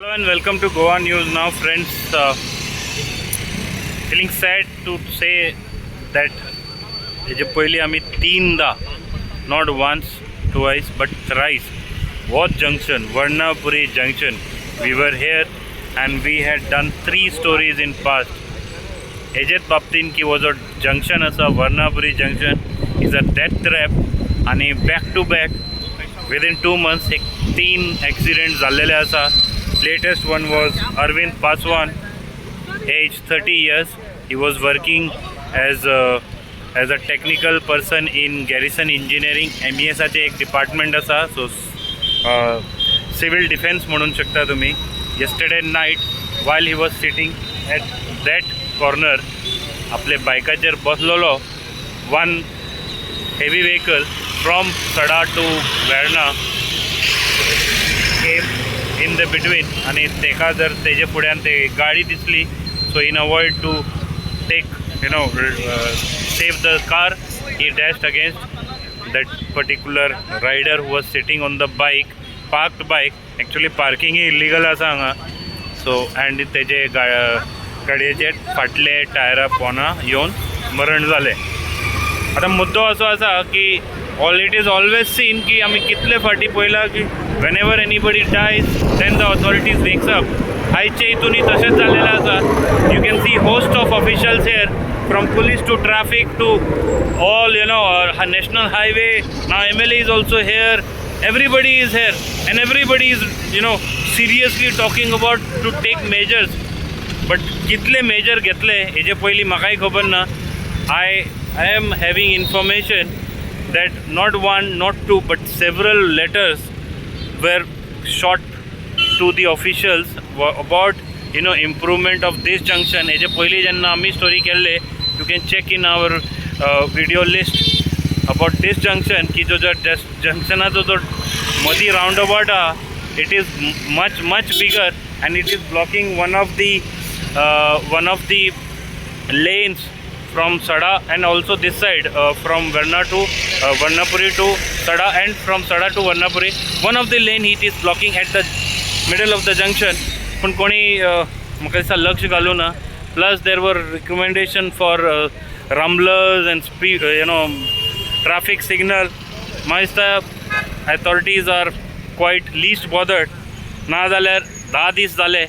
Hello and welcome to Goa News Now, friends. Feeling sad to say that हेजे पयली आमी तीनदा, not once, twice, but thrice, what junction, Varnapuri junction. We were here and we had done 3 stories in past. हेजेत बाबतीन की वो जो junction असा Varnapuri junction is a death trap आणि back to back within 2 months एक 3 accidents झालेले असा. Latest one was Arvind Paswan, age 30 years. He was working as a technical person in Garrison Engineering. MES चे एक department असा, so civil defense म्हणून शकता तुम्ही. Yesterday night, while he was sitting at that corner, आपले बायकाचेर बसलेलो one heavy vehicle from Sada to Verna came in the between आणि तेका जर तेजे फुड्यान ते गाडी दिसली, so in avoid to take save the car, he dashed against that particular rider who was sitting on the parked bike. Actually parking he illegal आसा हांगा, so and तेजे गाडयेचे फाटले टायरा पोना येवन मरण जाले. आता मुद्दो असो आसा की it is always seen की आमी कितले फाटी पयला की whenever anybody dies then the authorities wakes up. आयचे हितूनय तशेंच जाल्लेलें आसा. You can see host of officials here, from police to traffic to all national highway. Now MLA is also here. Everybody is here and everybody is seriously talking about to take measures. But कितले measure घेतले हेजे पयली म्हाकाय खबर ना. I am having information that not one, not two, but several letters were shot to the officials about improvement of this junction. हेजे पयली जेन्ना आमी स्टोरी केल्ले, you can check in our video list about this junction की जो जंक्शनाचो जो मदी roundabout हा, it is much bigger and it is blocking one of the lanes from Sada and also this side from Verna to Varnapuri to Sada and from Sada to Varnapuri. One of the lane it is blocking at the middle of the junction. पण कोणी म्हाका दिसता लक्ष घालूं ना. Plus there were recommendation for rumblers and speed, traffic signal. म्हाका दिसता authorities are quite least bothered. ना जाल्यार 10 दीस जाले.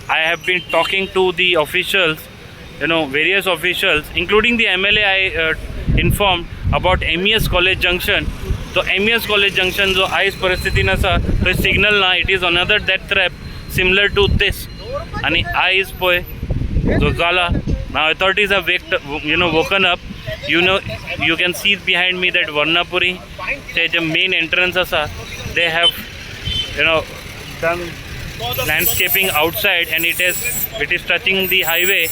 I have been talking to the officials, various officials, including the MLA. I informed about MES College Junction. So MES College Junction जो आयज परिस्थितीन आसा, तो signal ना, it is another death trap similar to this. आणि आयज पळय जो जाला, now authorities have woken up. You can see behind me that Varnapuri, the main entrance asa, they have done landscaping outside and it is touching the highway.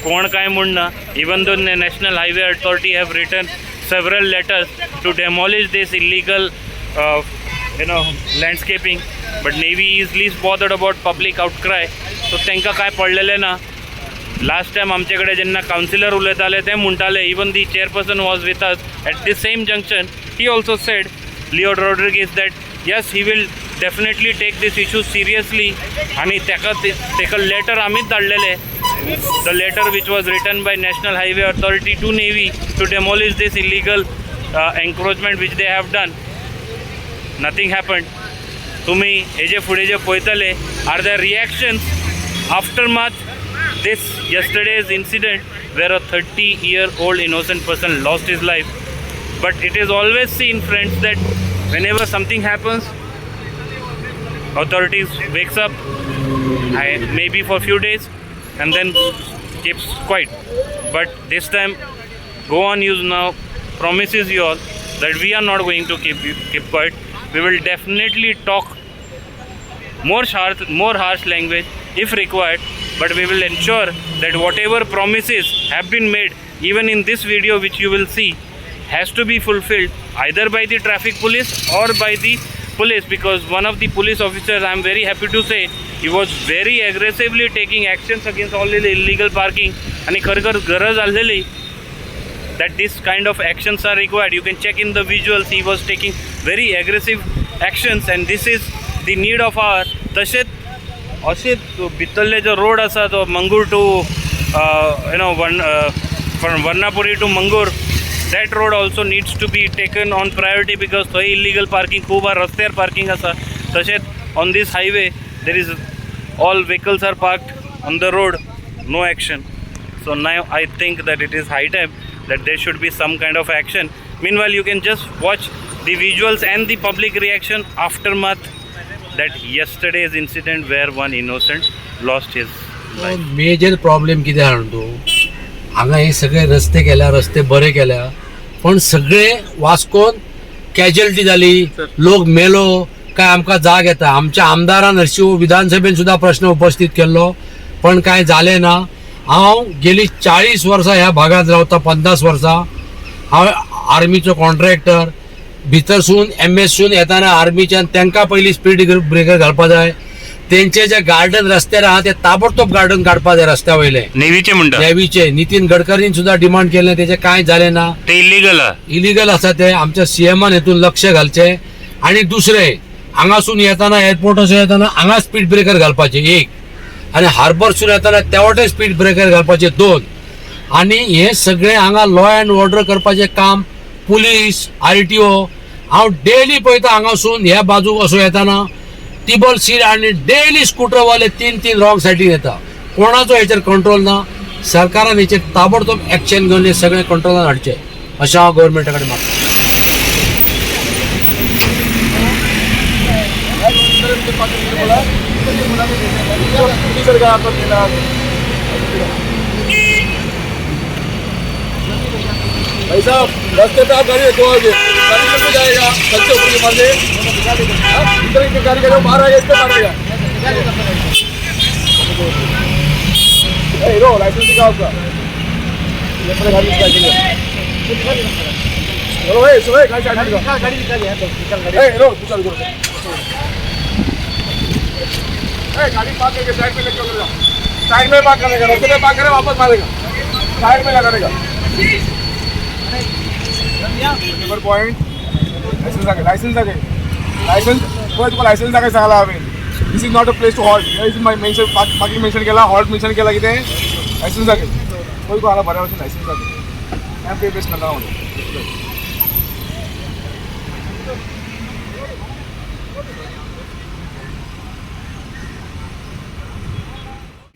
कोण काय म्हणना. Even though the National Highway Authority have written several letters to demolish this illegal landscaping, but Navy is least bothered about public outcry. So तांकां काय पडलेले ना. Last time आमचे कडेन जेन्ना काउन्सिलर उलयताले ते म्हणटाले, even the chairperson was with us at this same junction, he also said, Leo Rodriguez, that yes, he will definitely take this issue seriously आणि तेका letter आमीच धाडलेले. The letter which was written by National Highway Authority to Navy to demolish this illegal encroachment which they have done. Nothing happened. तुम्ही हेजे फुडें जे पळयतले, are there reactions aftermath this yesterday's incident where a 30-year-old innocent person lost his life. But it is always seen, friends, that whenever something happens, authorities wakes up, maybe for a few days, and then keeps quiet. But this time, Goa News Now promises you all that we are not going to keep quiet. We will definitely talk more harsh language if required, but we will ensure that whatever promises have been made, even in this video which you will see, has to be fulfilled either by the traffic police or by the police, because one of the police officers, I am very happy to say, he was very aggressively taking actions against all the illegal parking आणि खरखर गरज आलेली that this kind of actions are required. You can check in the visuals, he was taking very aggressive actions and this is the need of our. तसेच अशे भितरले जो road आसा तो मंगूर टू फ्रॉम वर्नापुरी टू मंगूर, that road also needs to be taken on priority because थंय illegal parking खूब आहा, रस्त्यार parking आसा. तशेंच on this highway there is all vehicles are parked on the road, no action. So now I think that it is high time that there should be some kind of action. Meanwhile, you can just watch the visuals and the public reaction aftermath that yesterday's incident where one innocent lost his life. Major problem कितें आहा तूं हांगा हे सगळे रस्ते केल्या, रस्ते बरे केल्या, पण सगळे वास्कोन कॅज्युअलिटी जाली, लोक मेलो काय आमकां जाग येता. आमच्या आमदारान हरशी विधानसभेन सुद्धा प्रश्न उपस्थित केल्लो पण काय जालें ना. हांव गेली 40 वर्सां ह्या भागात रावता, 50 वर्सां. हांव आर्मीचो कॉन्ट्रॅक्टर, भितरसून MS येताना आर्मीच्यान तांकां पयलीं स्पीड ब्रेकर घालपा जाय. तेंचे जे गार्डन रस्त्यार आहा ते ताबडतोब गार्डन काडपा जाय रस्त्या वयले. नेवीचे म्हणटा, नेवीचे नितीन गडकरीन सुद्धा डिमांड केलें, तेचे कांय जालें ना. ते इलिगल आसा ते. आमच्या CMन हेतून लक्ष घालचे. आणि दुसरे हांगासून येताना एअरपोर्टासून येताना हांगा स्पीड ब्रेकर घालपाचे 1 आणि हार्बरसून येताना तेवटे स्पीड ब्रेकर घालपाचे 2. आणि हे सगळे हांगा लॉ अँड ऑर्डर करपाचे काम पुलीस RTO. हांव डेली पळयता हांगासून ह्या बाजूक असो येताना टिबल सीट आणि डेली स्कूटरवाले 3 रॉंग सायडीन येता. कोणाचो हेचेर कंट्रोल ना. सरकारान हेचेर ताबडतोब एक्शन घेवन हे सगळे कंट्रोलान हाडचे अशें हांव गव्हर्मेंटा कडेन मागता. भाई साहब रास्ते पे आप गाड़ी रखोगे, गाड़ी में जाएगा खर्चे ऊपर के मार दे, इधर की गाड़ी का बाहर आएगा, इस पे मारेगा. हीरो लाइसेंस दिखाओ आपका, ये अपने गाड़ी निकाल के चलो भाई सुबह गाड़ी स्टार्ट करो, गाड़ी निकाल यार, निकाल गाड़ी. हीरो तू चल करो, गाड़ी पार्क करके साइड में लेके चलो, साइड में पार्क करेगा, रास्ते में पार्क करे वापस मारेगा, साइड में लगा देगा. नंबर पॉइंट लाइसेंस तुका लायसन्स दाखय सांगला हांवें. This is not a place to halt. This is my mention parking mention केला, हॉल्ट मेन्शन केला. कितें लायसन्स दाखय पळय तुका हांगा बऱ्या भशेन लायसन्स दाखय. हांव पे बेस करना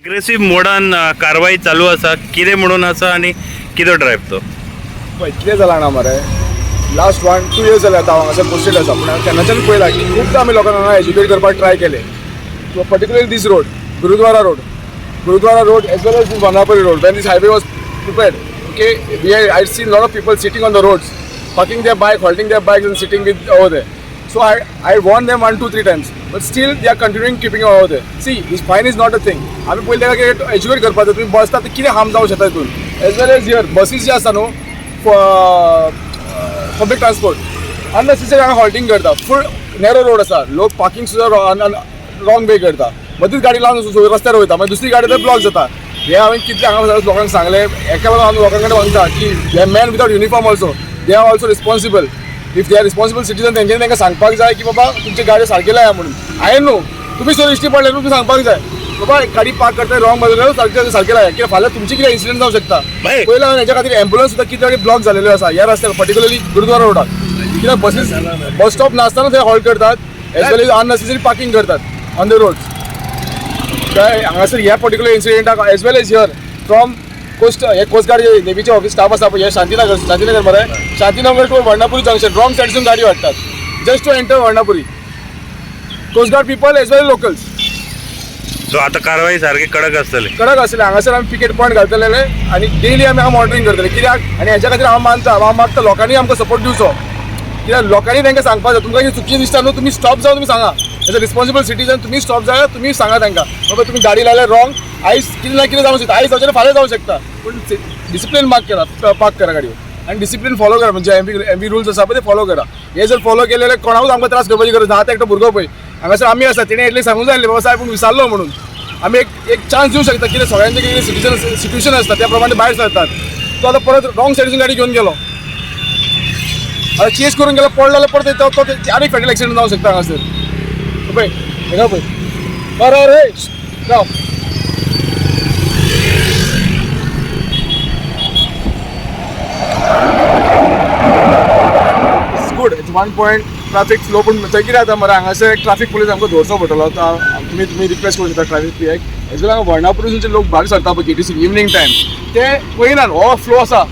अग्रेसिव्ह मोडान कारवाई चालू आसा. कितें म्हणून आसा आनी कितें ड्रायव्ह तो पळय कितें जालां जाणा मरे. लास्ट 1-2 years जाले आतां हांव हांगासर पोस्टेड आसा, पूण तेन्नाच्यान पळयलां की खुबदां आमी लोकांक हांगा एज्युकेट करपाक ट्राय केले. Particularly this road, Gurudwara road as well as this Varnapuri road. When this highway was prepared, okay, I'd seen a lot of people sitting on the roads, parking their bike, halting their bikes and sitting with over there. So I warned them 1-2-3 times, but still they are continuing keeping over there. See, this fine is not a thing. आमी पयले educate करपाक जाय. तुमी बसता तर कितें harm जावंक शकता तितून. As well as here buses जे आसा न्हू, पब्लीक ट्रान्सपोर्ट अननेसेसरी हांगा हॉल्टिंग करता. फूल नॅरो रोड आसा, लोक पार्किंग सुद्दां रॉंग वे करता. मदींच गाडी लावन रस्त्यार वयता, मागीर दुसरी गाडी थंय ब्लॉक जाता. हे हांवें कितले हांगा लोकांक सांगलें. एका वेळार हांव लोकां कडेन म्हणटा की हे man without uniform also they are also responsible. If they are responsible citizen तेंच्यांनी तांकां सांगपाक जाय की बाबा तुमची गाडी सारकी लाया म्हणून. हांवें न्हू, तुमी सर इश्टी पडले तुमी सांगपाक जाय बाबा गाडी पार्क करता रॉंग बाजूला सारकी लाया. कित्याक फाल्यां तुमची कितें इन्सिडंट जावंक शकता. पयलीं हांवें हेच्या खातीर एम्ब्युलन्स सुद्दां कितें गाडी ब्लॉक जालेल्यो आसा ह्या रस्त्यार, पर्टिक्युलरली गुरुद्वारा रोडाक. कित्याक बस स्टॉप नासतना थंय हॉल्ट करतात, as well as unnecessary parking करतात ऑन द रोड्स. कळ्ळें. हांगासर ह्या पर्टिक्युलर इन्सिडेंटाक as well as here from coast guard नेवीचे ऑफिस स्टाफ आसा पळय, हे शांतीनगर मरे, Shantinagar to Varnapuri junction wrong सायडीसून गाडी वाडटात just to enter Varnapuri. Coast guard people as well locals. So आता कारवाई सारखी कडक आसतली. हांगासर आमी पिकेट पॉयंट घालतले आनी डेली आमी हांगा मॉनिटरींग करतले. कित्याक आनी हेच्या खातीर हांव मागता लोकांनी आमकां सपोर्ट दिवचो. कित्याक लोकांनी तांकां सांगपाक जाय तुमकां चुकी दिसता न्हू, तुमी स्टॉप जावन तुमी सांगा. एज अ रिस्पॉन्सिबल सिटीजन तुमी स्टॉप जाय, तुमी सांगा तांकां बाबा तुमी गाडी लायल्या रॉंग. आयज कितें ना कितें जावंक शकता, आयज जावचें फाल्यां जावंक शकता, पूण डिसिप्लीन पार्क करा गाडयो आनी डिसिप्लीन फॉलो करा. म्हणजे एमबी रुल्स आसा पळय ते फॉलो करा. हे जर फॉलो केलेले कोणाकूच आमकां त्रास करपाची गरज ना. आतां एकटो भुरगो पळय हांगासर आमी आसा, तेणें एटलीस्ट सांगूंक जाय बाबा साहेब विसरलो म्हणून. आमी एक चान्स दिवंक शकता. कितें सगळ्यांचे कितें सिट्युएशन आसता त्या प्रमाणे भायर सरतात. तो आतां परत रॉंग सायडीसून गाडी घेवन गेलो, आतां चेस करून गेलो, पडलो जाल्यार परत तो आनी फॅटल एक्सिडेंट जावंक शकता हांगासर. पळय हेंगा पळय बरोबर आहे जाओ. It's good. It's 1 point traffic flow पण थंय कितें जाता मरे हांगासर एक ट्रॅफिक पुलीस आमकां दवरचो पडटलो. तुमी रिक्वेस्ट करूं शकता ट्रॅफिक पीआयक. एक्चुअली हांगा वर्णापुरीसूनचे लोक भायर सरता पळय केटीसी इवनिंग टायम ते पळयनात हो फ्लो आसा.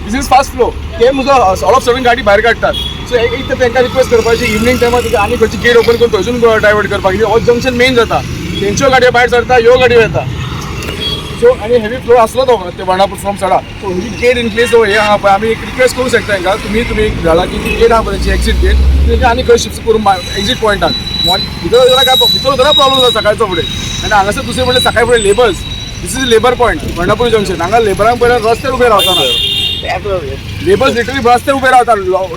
दिस इज फास्ट फ्लो. ते म्हजो ऑल ऑफ सडन गाडी भायर काडटात. सो एक तर तांकां रिक्वेस्ट करपाची इवनिंग टायमार आनी खंयची गेट ओपन करून थंयसून डायवर्ट करपाक. हो जंक्शन मेन जाता. तेंच्यो गाडयो भायर सरता ह्यो गाडयो येता. सो आनी हेवी फ्लो आसलो तो ते वर्णापूर फ्रॉम सडा. So he get in place हे आहा पळय आमी एक रिक्वेस्ट करूं शकता तांकां तुमी झाला की ती गेट आहा पळय एक्झीट गेट तेंकां आनी खंय शिफ्ट करून एक्झीट पॉयंटान भितर जाल्यार काय भितर सुद्दां प्रॉब्लम जाता सकाळचो फुडें. आनी हांगासर दुसरे म्हणल्यार सकाळी फुडें labours. This is labour point Varnapur junction. हांगा लेबरांक पयलीं रस्त्यार उबे रावतना लेबर्स लिटरली रस्त्यार उबे रावता.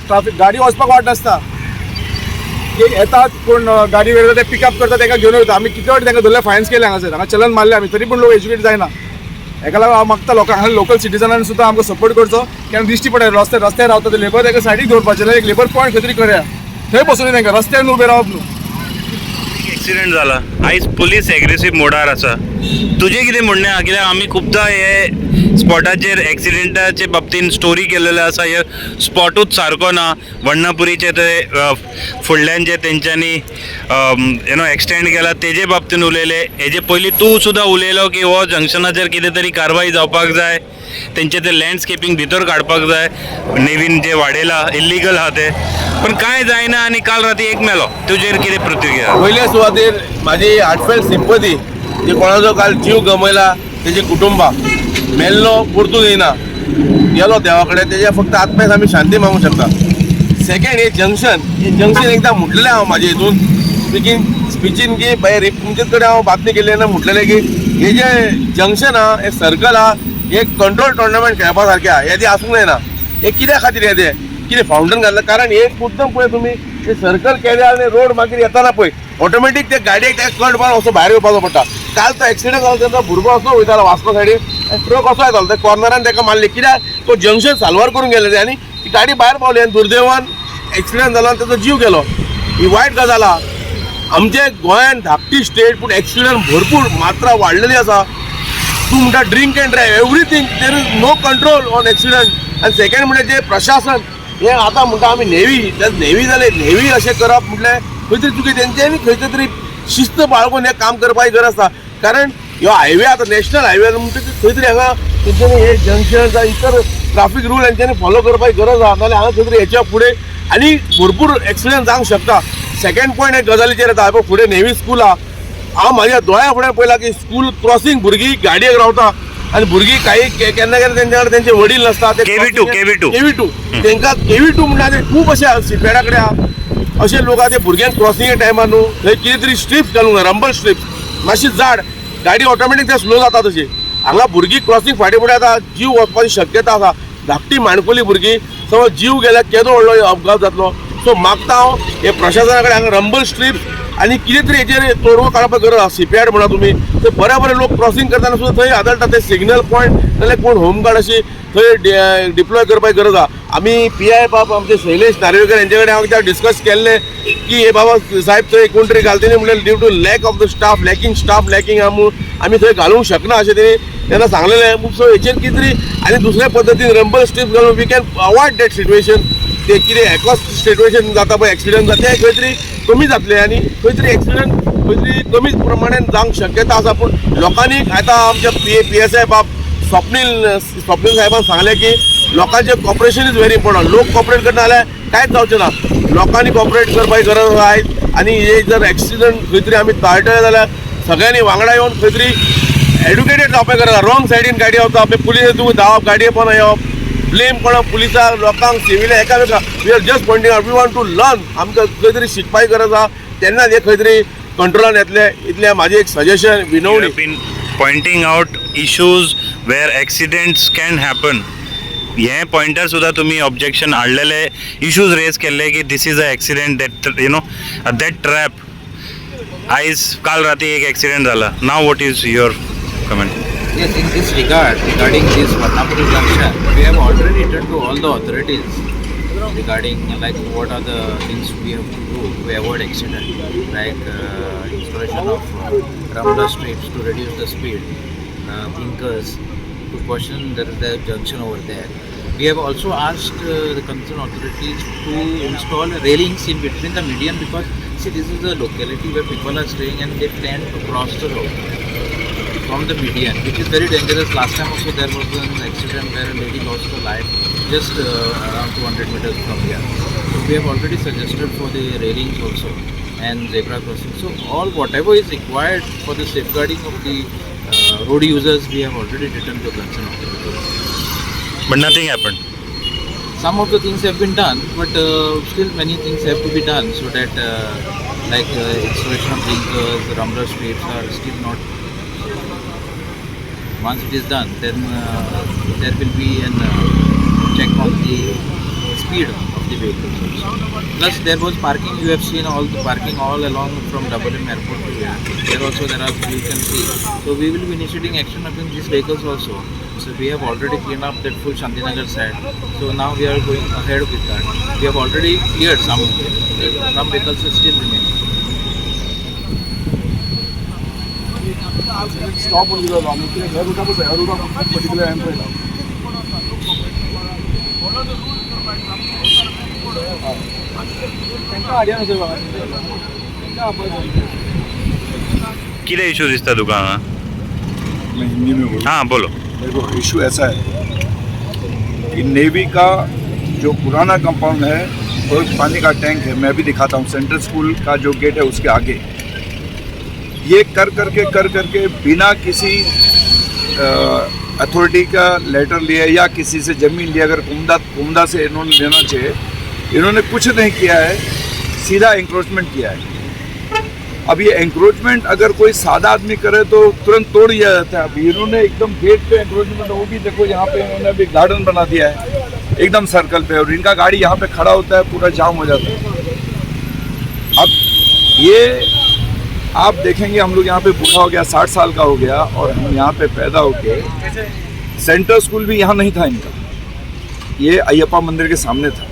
ट्रॅफिक गाडी वचपाक वाट नासता. ते येतात कोण गाडी वेळ ते पिकअप करता तांकां घेवन वयता. आमी किती वाटी तांकां धरले फायन्स केले हांगासर. हांगा चलन मारले आमी तरी पूण लोक एज्युकेट जायना. हेका लागून हांव मागता लोकांक हांगा लोकल सिटीजनांनी सुद्दां आमकां सपोर्ट करचो. कारण दिश्टी पडटा रस्त्यार रावता ते लेबर तांकां सायडीक दवरपाचें एक लेबर पॉयंट खंय तरी करया. थंय बसोवन तांकां रस्त्यार उबे रावप न्हू. एक्सिडेंट जाला आयज पुलीस एग्रेसीव मोडार आसा. तुजें कितें म्हणणें आहा कित्याक आमी खुबदां हे स्पॉटाचेर एक्सिडेंटाचे बाबतींत स्टोरी केलेले आसा. हे स्पॉटूच सारको ना. वर्णापुरीचे ते फुडल्यान जे तेंच्यांनी एक्सटेंड केला तेजे बाबतींत उलयले. हेजे पयलीं तूं सुद्दां उलयलो की हो जंक्शनाचेर कितें तरी कारवाई जावपाक जाय. तेंचे ते लँडस्केपींग भितर काडपाक जाय. नेवीन जे वाडयला इल्लिगल आहा ते पण कांय जायना आनी काल राती एक मेलो. तुजेर कितें प्रतिक्रिया? पहिल्या सुवातेर म्हाजी हार्टफेल्ट सिंपथी जे कोणाचो काल जीव गमयला तेजे कुटुंबाक मेल्लो परतून येयना गेलो देवा कडेन तेजे फक्त आत्म्याक आमी शांती मागूंक शकता. सेकेंड हे जंक्शन एकदां म्हटलेलें हांव म्हाजे हितून स्पिचीन की भायर तुमचे कडेन हांव बातमी केल्ली तेन्ना म्हटलेलें की हे जे जंक्शन आहा हे सर्कल आहा हे कंट्रोल टोर्नामेंट खेळपा सारकें आहा. हे आसूंक जायना. हे कित्या खातीर हे कितें फावंडन घातलं कारण एक मुद्दम पळय तुमी ते सर्कल केल्या आनी रोड मागीर येताना पळय ऑटोमॅटीक ते गाडयेक ते कट मारून असो भायर येवपाचो पडटा. काल तो एक्सिडेंट जालो तेन्ना भुरगो असो वयतालो वास्को सायडीन ट्रक असो येतालो ते कॉर्नरान ताका मारले कित्याक तो जंक्शन साल्वार करून गेले ते आनी ती गाडी भायर पावली आनी दुर्दैवान एक्सिडेंट जालो आनी ताचो जीव गेलो. ही वायट गजाल आहा. आमचे गोंयान धाकटी स्टेट पूण एक्सिडेंट भरपूर मात्रा वाडलेली आसा. तूं म्हणटा drink and drive everything there is no control on accident. आनी सेकेंड म्हणजे जे प्रशासन हे आतां म्हणटा आमी नेवी जाले नेवी अशें करप म्हटल्यार खंय तरी चुकी तेंच्यांनी खंय तरी शिस्त बाळगून हें काम करपाची गरज आसा. कारण ह्यो हायवे आतां नॅशनल हायवे म्हणटकीर खंय तरी हांगा तेंच्यांनी हे जंक्शन जावं इतर ट्राफीक रूल हेंच्यांनी फॉलो करपाची गरज आसा. नाजाल्यार हांगा खंय तरी हेच्या फुडें आनी भरपूर एक्सिडेंट जावंक शकता. सेकेंड पॉयंट एक गजालीचेर येता पळय फुडें नेवी स्कूल आहा. हांव म्हाज्या दोळ्या फुडें पळयलां की स्कूल क्रॉसींग भुरगीं गाडयेक रावता आनी भुरगीं काही केन्ना केन्ना तेंच्या कडेन तेंचे वडील नासता. KV2 तांकां KV2 म्हणल्यार ते खूब अशे सिपेडा कडेन आहा अशे लोक आहा ते भुरग्यांक क्रॉसींग टायमार न्हू थंय कितें तरी स्ट्रिप्स घालूंक रंबल स्ट्रिप्स मातशी जाड गाडी ऑटोमॅटीक ते स्लो जाता तशी. हांगा भुरगीं क्रॉसींग फाटीं फुडें आतां जीव वचपाची शक्यता आसा. धाकटी माणकुली भुरगीं समज जीव गेल्यार केदो व्हडलो अपघात जातलो. सो मागता हांव हे प्रशासना कडेन हांगा रंबल स्ट्रिप्स आनी कितें तरी हेचेर तोडगो काडपाक गरज आहा. सीपीआर म्हणा तुमी थंय बरे लोक क्रॉसींग करतना सुद्दां थंय आदळटा ते सिग्नल पॉयंट नाल्यार कोण होमगार्ड अशी थंय डिप्लॉय करपाची गरज आहा. आमी PI बाब आमचे शैलेश नार्वेकर हेंचे कडेन हांव कित्याक डिस्कस केल्लें की हे बाबा साहेब थंय कोण तरी घालतली म्हणल्यार due to lack of the staff lacking आमी थंय घालूंक शकना अशें तेणें सांगलेलें. सो हेचेर कितें तरी आनी दुसऱ्या पद्दतीन रंबल स्ट्रिप्स घालून we can avoid that situation. ते कितें एकच सिट्युएशन जाता पळय एक्सिडेंट जाता तें खंय तरी कमी जातलें आनी खंय तरी एक्सिडेंट खंय तरी कमी प्रमाणान जावंक शक्यता आसा. पूण लोकांनी आतां आमच्या PSI बाब स्वप्नील साहेबान सांगलें की लोकांचें कॉपरेशन इज व्हेरी इम्पॉर्टंट. लोक कॉपरेट करना जाल्यार कांयच जावचें ना. लोकांनी कॉपरेट करपाची गरज आसा आयज. आनी हे जर एक्सिडेंट खंय तरी आमी टाळटले जाल्यार सगळ्यांनी वांगडा येवन खंय तरी एड्युकेटेड जावपाक गरज आसा. रॉंग सायडीन गाडी वता पळय पुलीस तुका धांवप गाडये पोंदा येवप ब्लेम कोणाक पुलिसाक लोकांक सिव्हिल एकामेकाक we are just pointing out we want to learn. आमकां खंय तरी शिकपाची गरज आसा तेन्नाच हे खंय तरी कंट्रोलान येतले. इतलें म्हाजें एक सजेशन विनवणी. Pointing out issues where accidents can happen. हे पॉइंटार सुद्दां तुमी ऑब्जेक्शन हाडलेले इश्यूज रेज केल्ले की this is a accident that trap. आयज काल राती एक एक्सिडेंट जाला. नाव what is your comment? Yes, in this regarding this Varnapuri junction, we have already written to all the authorities regarding like what are the things we have to do to avoid accident, like installation of rumbler strips to reduce the speed, blinkers to caution the junction over there. We have also asked the concerned authorities to install railings in between the median, because see, this is a locality where people are staying and they tend to cross the road from the median, which is very dangerous. Last time also there was an accident where a lady lost her life just around 200 meters from here. So we have already suggested for the railings also and zebra crossing. So whatever is required for the safeguarding of the road users, we have already written to concerned authorities. But nothing happened. Some of the things have been done, but still many things have to be done, so that installation of blinkers, rumbler strips are still not. Once it is done, then there will be a check on the speed of the vehicles also. Plus there was parking. You have seen all the parking all along from WM Airport to here. There also you can see. So we will be initiating action against these vehicles also. So we have already cleaned up that full Shantinagar side. So now we are going ahead with that. We have already cleared some vehicles are still remaining. Stop होऊन गेलो आम्ही ते ह्या रूटापासून ह्या रूटापासून particular M पळयला तांकां idea नसेल बघा तांकां आपण कितें इशू दिसता तुका हांगा? मैं हिंदी में बोलूँ। हां बोलो. देखो इशू ऐसा है कि नेवी का जो पुराना कंपाउंड है वो पानी का टैंक है, मैं भी दिखाता हूँ, सेंट्रल स्कूल का जो गेट है उसके आगे ये कर करके बिना किसी अथॉरिटी का लेटर लिए या किसी से ज़मीन लिए, अगर कुमदा से इन्होंने लेना चाहिए, इन्होंने कुछ नहीं किया है, सीधा इंक्रोचमेंट किया है। अब ये इंक्रोचमेंट अगर कोई सादा आदमी करे तो तुरंत तोड़ दिया जाता है। अब इन्होंने एकदम गेट पे इंक्रोचमेंट, वो भी देखो यहाँ पे इन्होंने अभी गार्डन बना दिया है एकदम सर्कल पे, और इनका गाड़ी यहाँ पे खड़ा होता है, पूरा जाम हो जाता है। अब ये आप देखेंगे, हम लोग यहाँ पे बूढ़ा हो गया, 60 साल का हो गया, और हम यहाँ पे पैदा होके, सेंट्रल स्कूल भी यहाँ नहीं था इनका, ये अयप्पा मंदिर के सामने था।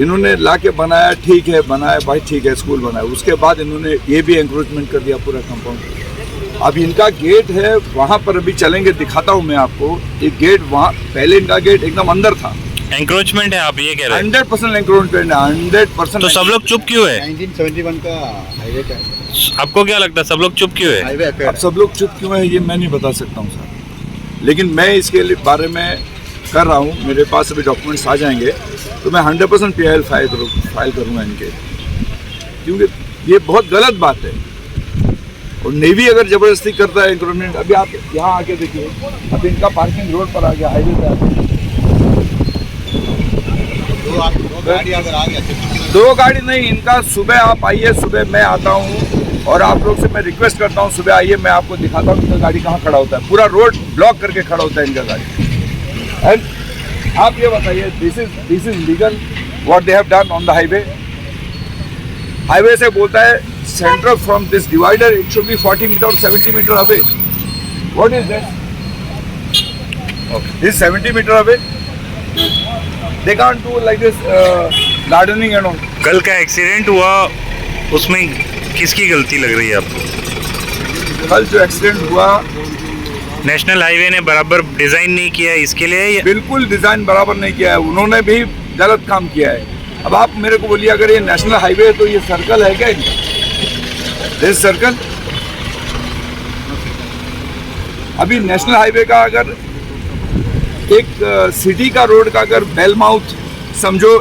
इन्होंने ला के बनाया, ठीक है बनाया भाई, ठीक है स्कूल बनाया, उसके बाद इन्होंने ये भी एंक्रोचमेंट कर दिया पूरा कंपाउंड। अब इनका गेट है वहाँ पर, अभी चलेंगे दिखाता हूँ मैं आपको, एक गेट वहाँ, पहले इनका गेट एकदम अंदर था। एंक्रोचमेंट है आप ये कह रहे हैं? 100% एंक्रोचमेंट है, 100%। तो सब लोग चुप क्यों है? 1971 का हाईवे का है। आपको क्या लगता है सब लोग चुप क्यों है? हाईवे पे अब सब लोग चुप क्यों है ये मैं नहीं बता सकता हूँ सर, लेकिन मैं इसके बारे में कर रहा हूँ, मेरे पास अभी डॉक्यूमेंट्स आ जाएंगे तो मैं 100% PIL फाइल करूँगा इनके, क्योंकि ये बहुत गलत बात है। और नेवी अगर ज़बरदस्ती करता है इंक्रोचमेंट, अभी आप यहाँ आके देखिए, अब इनका पार्किंग रोड पर आ गया, हाईवे पे आ गया, दो गाड़ी नहीं, इनका सुबह आप आइए, सुबह मैं आता हूँ और आप लोग से मैं रिक्वेस्ट करता हूँ, सुबह आइए, मैं आपको दिखाता हूँ इनका गाड़ी कहाँ खड़ा होता है, पूरा रोड ब्लॉक करके खड़ा होता है इनका गाड़ी। एंड आप ये बताइए, this is legal what they have done on the highway. Highway से बोलता है centre from this divider it should be 40 metre और 70 metre away. What is that? This 70 metre away, they can't do like this gardening and all. कल का accident हुआ, उसमें किसकी गलती लग रही है आपको? कल जो एक्सीडेंट हुआ, नेशनल हाईवे ने बराबर डिजाइन नहीं किया है, इसके लिए बिल्कुल डिजाइन बराबर नहीं किया है, उन्होंने भी गलत काम किया है। अब आप मेरे को बोलिए, अगर ये नेशनल हाईवे है तो ये सर्कल है क्या इनका? दिस सर्कल, अभी नेशनल हाईवे का अगर एक सिटी का रोड का अगर बेलमाउथ समझो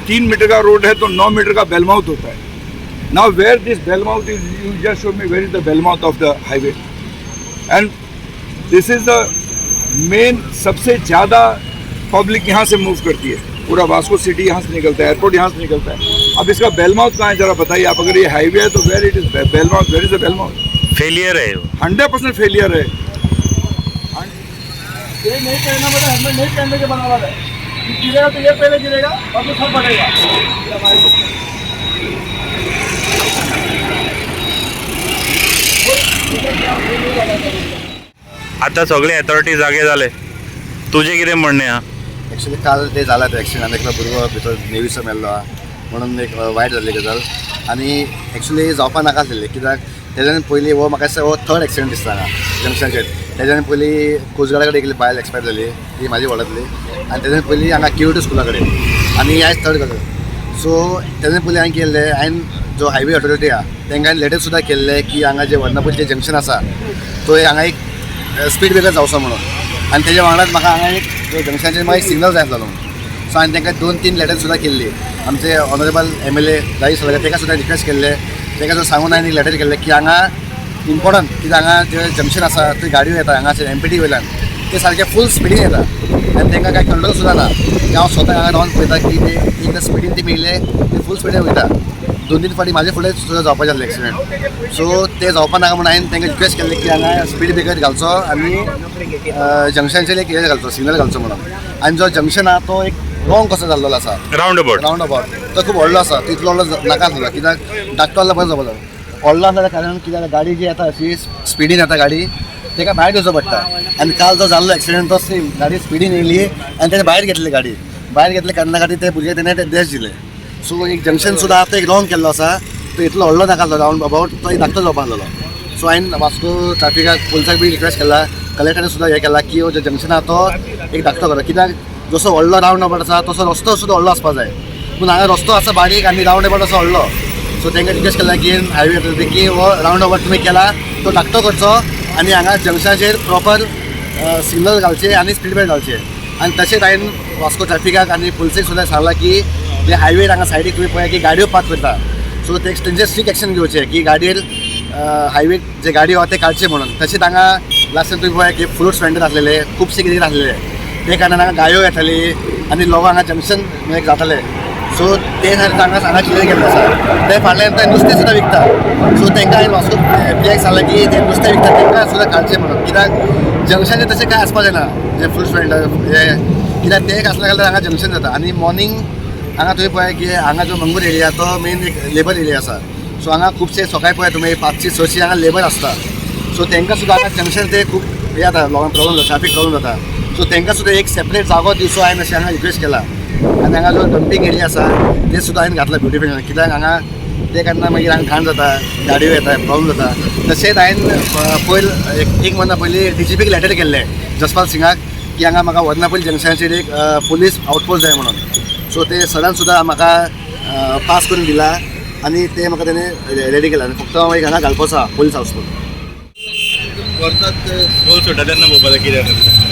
3 मीटर का रोड है तो 9 मीटर का बेलमाउथ होता है। Now where this bellmouth is, you just show me where is the bellmouth of the highway, and this is the main, सबसे ज़्यादा पब्लिक यहाँ से मूव करती है, पूरा वास्को सिटी यहाँ से निकलता है, एयरपोर्ट यहाँ से निकलता है। अब इसका बेलमाउथ कहाँ है जरा बताइए आप, अगर ये हाईवे है तो where it is bellmouth, where is the bellmouth? Failure है, 100% फेलियर है। ये नहीं पहनना पड़ेगा, हेलमेट नहीं पहनने के बना हुआ है, गिरेगा तो ये पहले गिरेगा और तो सब बढ़ेगा। आता सगळे अथॉरिटी जागे जाले, तुझे कितें म्हणणें आहा? एक्चुअली काल ते जाला तो एक्सिडेंट, एकलो भुरगो भितर नेवीचो मेल्लो आहा, म्हणून एक वायट जाल्ली गजाल, आनी एक्चुअली जावपा नाका आसलेली, कित्याक तेज्यान पयलीं हो म्हाका दिसता हो थर्ड एक्सिडेंट दिसता हांगा जंक्शनाचेर. तेज्यान पयलीं कुसगाडा कडेन एक बायल एक्सपायर जाली, ती म्हाजी वळखली. आनी तेज्यान पयलीं हांगा क्युरिटी स्कुला कडेन आनी आयज थर्ड गजाल. सो तेज्यान पयलीं हांवें केल्लें, हांवें जो हायवे ऑथॉरिटी आहा तांकां हांवें लेटर सुद्दां केल्लें की हांगा जे वर्नापूरचें जंक्शन आसा तो हांगा एक स्पीड ब्रेकर जावचो म्हणून. आनी तेज्या वांगडाच म्हाका हांगा एक जंक्शनाचेर म्हाका एक सिग्नल जाय आसलो. सो हांवें तांकां 2-3 लेटर सुद्दां केल्ली. आमचे ऑनरेबल MLA जाई सर ताका सुद्दां रिक्वेस्ट केल्ले, ताका सुद्दां सांगून हांवें एक लेटर केल्लें की हांगा इम्पॉर्टंट कित्याक हांगा जे जंक्शन आसा थंय गाडयो येता हांगाचे MPT वयल्यान ते सारके फूल स्पिडीन येता आनी तांकां कांय कंट्रोल सुद्दां ना. हांव स्वता हांगा रावन पळयता की ते एकदां स्पिडीन ते मेळिल्ले ते फूल स्पिडीन वयता. 2-3 फावटी म्हाजे फुडें सुद्दां जावपाचें आसलें एक्सिडेंट. सो ते जावपा नाका म्हणून हांवें तांकां रिक्वेस्ट केल्ली की हांगा स्पीड ब्रेकर घालचो आनी जंक्शनाचेर एक हें घालचो सिग्नल घालचो म्हणून. आनी जो जंक्शन आहा तो एक रॉंग कसो जाल्लो आसा राउंड अबाउट. राउंड अबाउट तो खूब व्हडलो आसा, तो इतलो व्हडलो नाका आसलो कित्याक धाकटो आसलो बरें जावपाचो. व्हडलो आसल्या कारण कित्याक गाडी जी येता अशी स्पिडीन येता गाडी ताका भायर घेवचो पडटा. आनी काल जो जाल्लो एक्सिडेंट तो सेम गाडी स्पिडीन येयली आनी ताणें भायर घेतली गाडी. भायर घेतले कारणा खातीर ते भुरगे तेणें ते डॅश दिले. सो एक जंक्शन सुद्दां आतां एक रॉंग केल्लो आसा, तो इतलो व्हडलो नाका आसलो राउंड अबाउट, तो एक धाकटो जावपा आसलो. सो हांवें वास्को ट्रॅफिकाक पुलिसाक बी रिक्वेस्ट केला, कलेक्टरान सुद्दां हें केला की हो जो जंक्शन आहा तो एक धाकटो करो कित्याक जसो व्हडलो राउंड अबाउट आसा तसो रस्तो सुद्दां व्हडलो आसपा जाय. पूण हांगा रस्तो आसा बारीक आनी राउंड अबाउट असो व्हडलो. सो तांकां रिक्वेस्ट केला की हायवे ऑथॉरिटी की हो राउंड अबाउट तुमी केला तो धाकटो करचो आनी हांगा जंक्शनाचेर प्रॉपर सिग्नल घालचे आनी स्पीड ब्रेकर घालचे. आनी तशेंच हांवें वास्को ट्रॅफिकाक आनी पुलिसेक सुद्दां सांगलां की जे हायवेर हांगा सायडीक तुमी पळय की गाडयो पास करता सो तेंचेर स्ट्रिक्ट एक्शन घेवचें की गाडयेर हायवे जे गाडयो आहा ते काडचे म्हणून. तशेंच हांगा लास्ट तुमी पळय की फ्रुट्स वेंडर आसलेले, खुबशे कितें आसलेले ते कारणान हांगा गायो येताली आनी लोक हांगा जंक्शन जाताले. सो ते हांगा क्लियर केल्लें आसा. ते फाटल्यान ते नुस्तें सुद्दां विकता. सो तांकां हांवें वास्को MPAक सांगलें की ते नुस्तें विकता तांकां सुद्दां काडचें म्हणून कित्याक जंक्शनाचेर तशें कांय आसपा जायना जे फ्रुट्स वेंडर हे कित्याक ते आसले जाल्यार हांगा जंक्शन जाता. आनी मॉर्निंग हांगा तुमी पळय की हांगा जो मंगूर एरिया तो मेन एक लेबर एरिया आसा. सो हांगा खुबशे सकाळी पळय तुमी 5-6 हांगा लेबर आसता. सो तांकां सुद्दां हांगा जंक्शन ते खूब हे जाता लोकांक प्रॉब्लम जाता, ट्रॅफीक प्रॉब्लम जाता. सो तांकां सुद्दां एक सेपरेट जागो दिवचो हांवें अशें हांगा रिक्वेस्ट केला. आनी हांगा जो डंपींग एरिया आसा ते सुद्दां हांवें घातला ब्युटिफिकेशन कित्याक हांगा ते कारणान मागीर हांगा घाण जाता, गाडयो येता, प्रॉब्लम जाता. तशेंच हांवें पयलीं एक म्हयन्या पयलीं DGPक लेटर केल्लें जसपाल सिंगाक की हांगा म्हाका वर्नापूर जंक्शनाचेर एक पुलीस आउटपोस्ट जाय म्हणून. सो ते सरान सुद्दां म्हाका पास करून दिला आनी ते म्हाका तेणें रेडी केला. फक्त हांव हांगा घालपाचो आहा पुलीस हावस. गोल सुटा तेन्ना पळोवपाक कितें